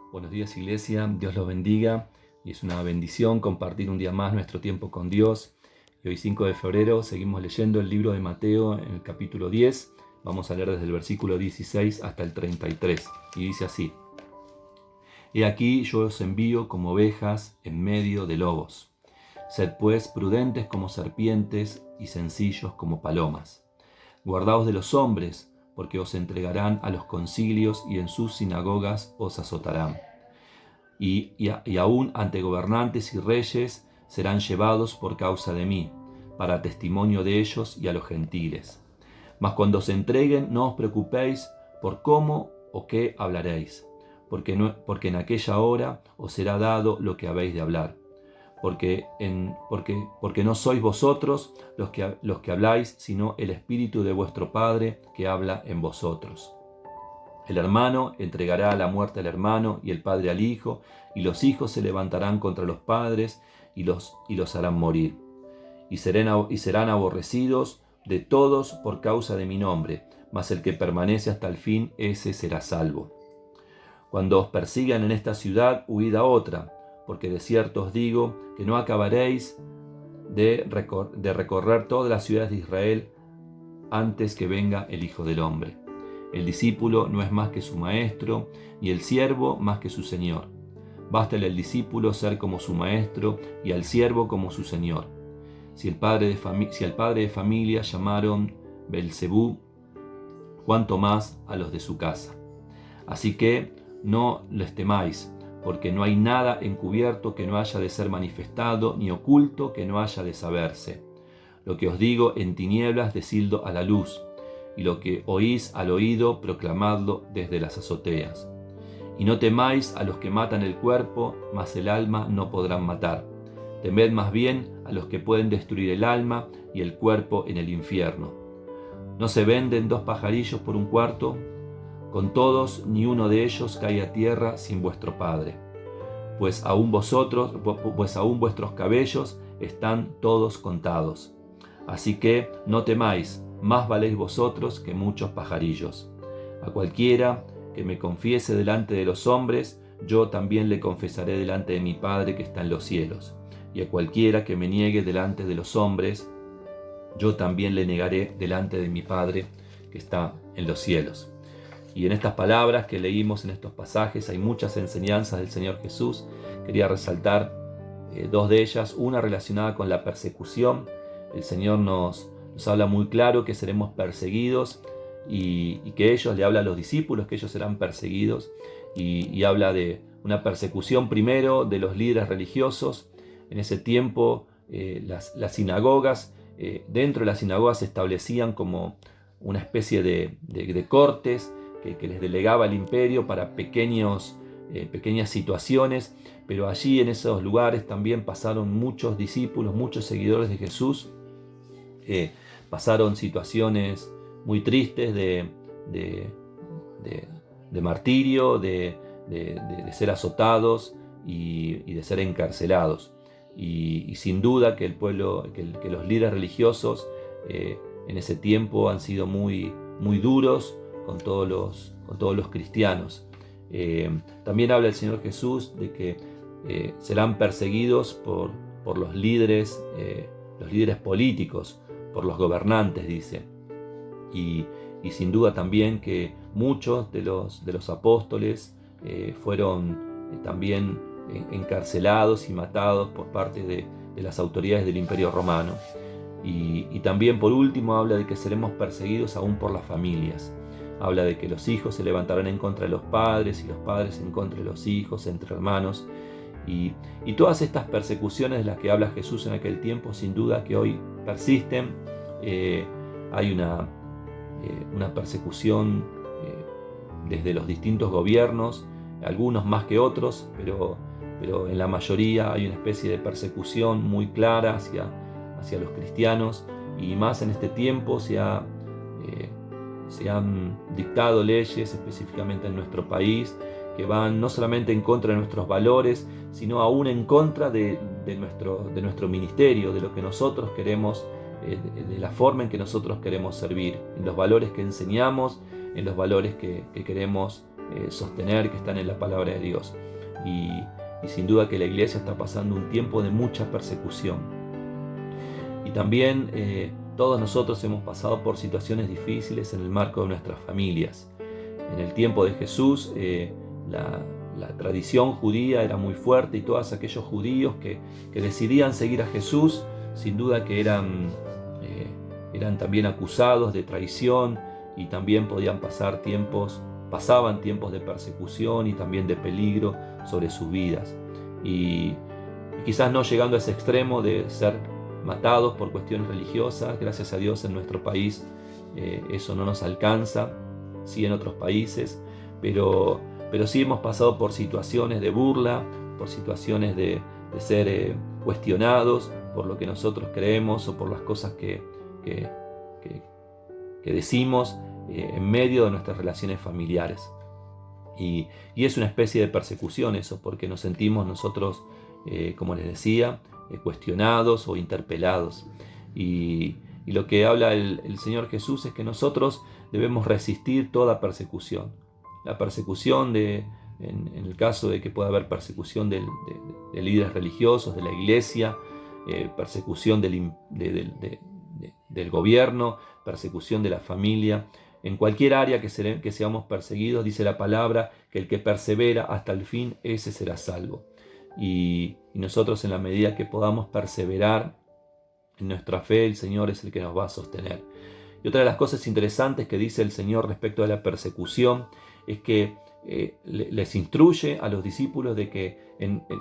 Buenos días, Iglesia, Dios los bendiga y es una bendición compartir un día más nuestro tiempo con Dios. Y hoy 5 de febrero seguimos leyendo el libro de Mateo en el capítulo 10. Vamos a leer desde el versículo 16 hasta el 33 y dice así: He aquí yo os envío como ovejas en medio de lobos. Sed pues prudentes como serpientes y sencillos como palomas. Guardaos de los hombres, porque os entregarán a los concilios y en sus sinagogas os azotarán. Y aún ante gobernantes y reyes serán llevados por causa de mí, para testimonio de ellos y a los gentiles. Mas cuando os entreguen, no os preocupéis por cómo o qué hablaréis, porque en aquella hora os será dado lo que habéis de hablar. Porque no sois vosotros los que habláis, sino el Espíritu de vuestro Padre que habla en vosotros. El hermano entregará a la muerte al hermano y el padre al hijo, y los hijos se levantarán contra los padres y los harán morir. Y serán aborrecidos de todos por causa de mi nombre, mas el que permanece hasta el fin, ese será salvo. Cuando os persigan en esta ciudad, huid a otra, porque de cierto os digo que no acabaréis de recorrer todas las ciudades de Israel antes que venga el Hijo del Hombre. El discípulo no es más que su maestro, ni el siervo más que su señor. Bástale al discípulo ser como su maestro y al siervo como su señor. Si al padre de familia llamaron Belzebú, cuánto más a los de su casa. Así que no les temáis, porque no hay nada encubierto que no haya de ser manifestado, ni oculto que no haya de saberse. Lo que os digo en tinieblas, decidlo a la luz, y lo que oís al oído, proclamadlo desde las azoteas. Y no temáis a los que matan el cuerpo, mas el alma no podrán matar. Temed más bien a los que pueden destruir el alma y el cuerpo en el infierno. ¿No se venden 2 pajarillos por un cuarto? Con todos, ni uno de ellos cae a tierra sin vuestro Padre. Pues aún vuestros cabellos están todos contados. Así que no temáis, más valéis vosotros que muchos pajarillos. A cualquiera que me confiese delante de los hombres, yo también le confesaré delante de mi Padre que está en los cielos. Y a cualquiera que me niegue delante de los hombres, yo también le negaré delante de mi Padre que está en los cielos. Y en estas palabras que leímos en estos pasajes hay muchas enseñanzas del Señor Jesús. Quería resaltar 2 de ellas, una relacionada con la persecución. El Señor nos habla muy claro que seremos perseguidos y que le habla a los discípulos que ellos serán perseguidos y habla de una persecución primero de los líderes religiosos. En ese tiempo las sinagogas, dentro de las sinagogas se establecían como una especie de cortes que les delegaba el imperio para pequeñas situaciones, pero allí en esos lugares también pasaron muchos discípulos, muchos seguidores de Jesús. Pasaron situaciones muy tristes de martirio, de ser azotados y de ser encarcelados. Y sin duda que el pueblo, que los líderes religiosos en ese tiempo han sido muy, muy duros con todos los cristianos. También habla el Señor Jesús de que serán perseguidos por los líderes políticos, por los gobernantes, dice. Y sin duda también que muchos de los apóstoles fueron también encarcelados y matados por parte de las autoridades del Imperio Romano. Y también por último habla de que seremos perseguidos aún por las familias. Habla de que los hijos se levantarán en contra de los padres y los padres en contra de los hijos, entre hermanos. Y todas estas persecuciones de las que habla Jesús en aquel tiempo, sin duda que hoy persisten. Hay una persecución desde los distintos gobiernos, algunos más que otros, pero en la mayoría hay una especie de persecución muy clara hacia los cristianos, y más en este tiempo se han dictado leyes específicamente en nuestro país que van no solamente en contra de nuestros valores, sino aún en contra de nuestro ministerio, de lo que nosotros queremos, de la forma en que nosotros queremos servir, en los valores que enseñamos, en los valores que queremos sostener, que están en la palabra de Dios. Y sin duda que la iglesia está pasando un tiempo de mucha persecución. Y también todos nosotros hemos pasado por situaciones difíciles en el marco de nuestras familias. En el tiempo de Jesús, la tradición judía era muy fuerte, y todos aquellos judíos que decidían seguir a Jesús, sin duda que eran también acusados de traición, y también pasaban tiempos de persecución y también de peligro sobre sus vidas. Y quizás no llegando a ese extremo de ser matados por cuestiones religiosas. Gracias a Dios en nuestro país eso no nos alcanza, sí en otros países, pero sí hemos pasado por situaciones de burla, por situaciones de ser cuestionados por lo que nosotros creemos o por las cosas que decimos en medio de nuestras relaciones familiares. Y es una especie de persecución eso, porque nos sentimos nosotros, como les decía, cuestionados o interpelados. Y lo que habla el Señor Jesús es que nosotros debemos resistir toda persecución. La persecución en el caso de que pueda haber persecución de líderes religiosos, de la iglesia, persecución del gobierno, persecución de la familia. En cualquier área que seamos perseguidos, dice la palabra que el que persevera hasta el fin, ese será salvo. Y nosotros, en la medida que podamos perseverar en nuestra fe, el Señor es el que nos va a sostener. Y otra de las cosas interesantes que dice el Señor respecto a la persecución es que les instruye a los discípulos de que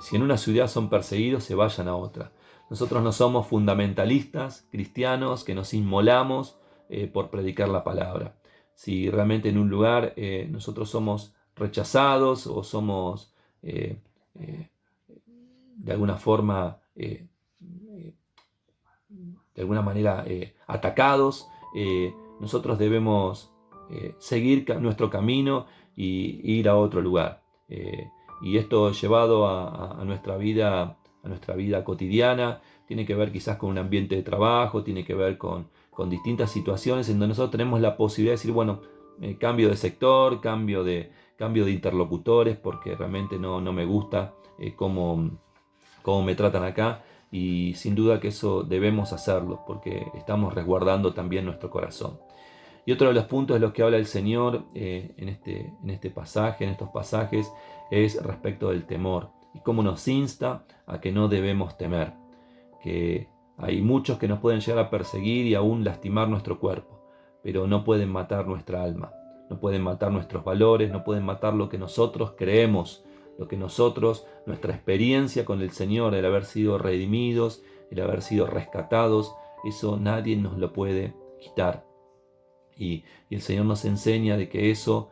si en una ciudad son perseguidos, se vayan a otra. Nosotros no somos fundamentalistas cristianos que nos inmolamos por predicar la palabra. Si realmente en un lugar nosotros somos rechazados o somos de alguna forma, de alguna manera atacados, nosotros debemos seguir nuestro camino y ir a otro lugar. Y esto llevado a nuestra vida cotidiana, tiene que ver quizás con un ambiente de trabajo, tiene que ver con distintas situaciones en donde nosotros tenemos la posibilidad de decir, bueno, cambio de sector, cambio de interlocutores, porque realmente no me gusta cómo me tratan acá. Y sin duda que eso debemos hacerlo, porque estamos resguardando también nuestro corazón. Y otro de los puntos de los que habla el Señor en estos pasajes, es respecto del temor, y cómo nos insta a que no debemos temer, que hay muchos que nos pueden llegar a perseguir y aún lastimar nuestro cuerpo, pero no pueden matar nuestra alma, no pueden matar nuestros valores, no pueden matar lo que nosotros creemos, nuestra experiencia con el Señor, el haber sido redimidos, el haber sido rescatados. Eso nadie nos lo puede quitar. Y el Señor nos enseña de que eso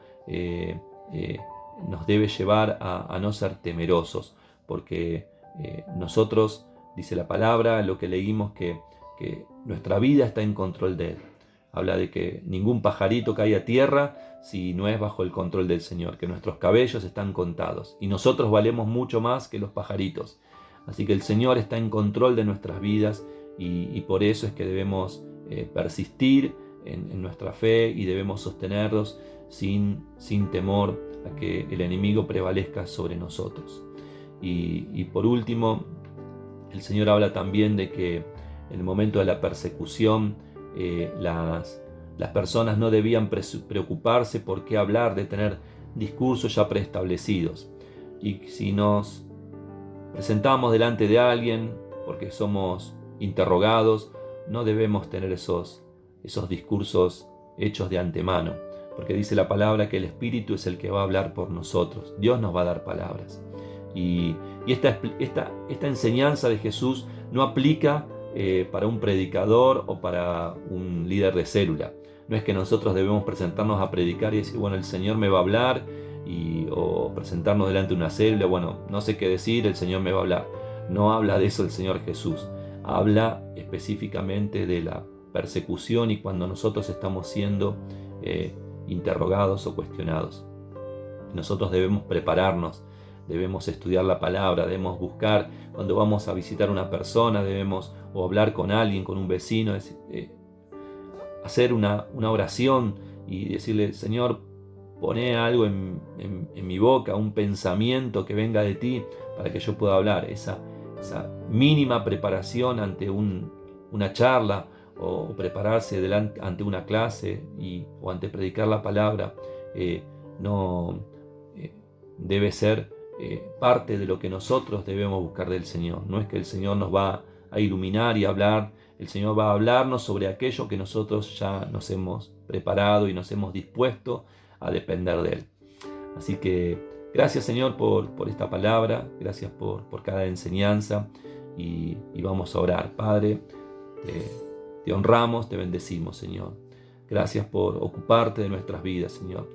nos debe llevar a no ser temerosos, porque nosotros, dice la palabra, lo que leímos, que nuestra vida está en control de Él. Habla de que ningún pajarito cae a tierra si no es bajo el control del Señor, que nuestros cabellos están contados y nosotros valemos mucho más que los pajaritos. Así que el Señor está en control de nuestras vidas y por eso es que debemos persistir en nuestra fe y debemos sostenerlos sin temor a que el enemigo prevalezca sobre nosotros. Y por último, el Señor habla también de que en el momento de la persecución las personas no debían preocuparse por qué hablar, de tener discursos ya preestablecidos. Y si nos presentamos delante de alguien porque somos interrogados, no debemos tener esos discursos hechos de antemano, porque dice la palabra que el Espíritu es el que va a hablar por nosotros. Dios nos va a dar palabras. Y esta enseñanza de Jesús no aplica para un predicador o para un líder de célula. No es que nosotros debemos presentarnos a predicar y decir, bueno, el Señor me va a hablar, o presentarnos delante de una célula, bueno, no sé qué decir, el Señor me va a hablar. No habla de eso el Señor Jesús. Habla específicamente de la persecución y cuando nosotros estamos siendo interrogados o cuestionados. Nosotros debemos prepararnos, debemos estudiar la palabra, debemos buscar cuando vamos a visitar a una persona, o hablar con alguien, con un vecino, hacer una oración y decirle, Señor, poné algo en mi boca, un pensamiento que venga de ti para que yo pueda hablar. Esa mínima preparación ante una charla o prepararse ante una clase o ante predicar la palabra, no debe ser parte de lo que nosotros debemos buscar del Señor. No es que el Señor nos va a iluminar y hablar, el Señor va a hablarnos sobre aquello que nosotros ya nos hemos preparado y nos hemos dispuesto a depender de Él. Así que gracias, Señor, por esta palabra, gracias por cada enseñanza y vamos a orar. Padre, te honramos, te bendecimos, Señor. Gracias por ocuparte de nuestras vidas, Señor.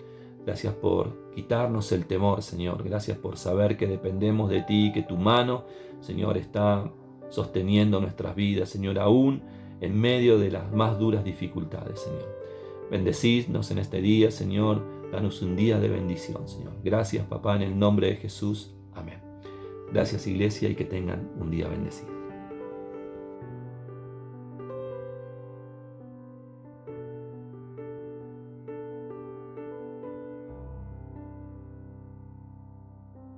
Gracias por quitarnos el temor, Señor. Gracias por saber que dependemos de ti, que tu mano, Señor, está sosteniendo nuestras vidas, Señor, aún en medio de las más duras dificultades, Señor. Bendecídnos en este día, Señor. Danos un día de bendición, Señor. Gracias, papá, en el nombre de Jesús. Amén. Gracias, iglesia, y que tengan un día bendecido.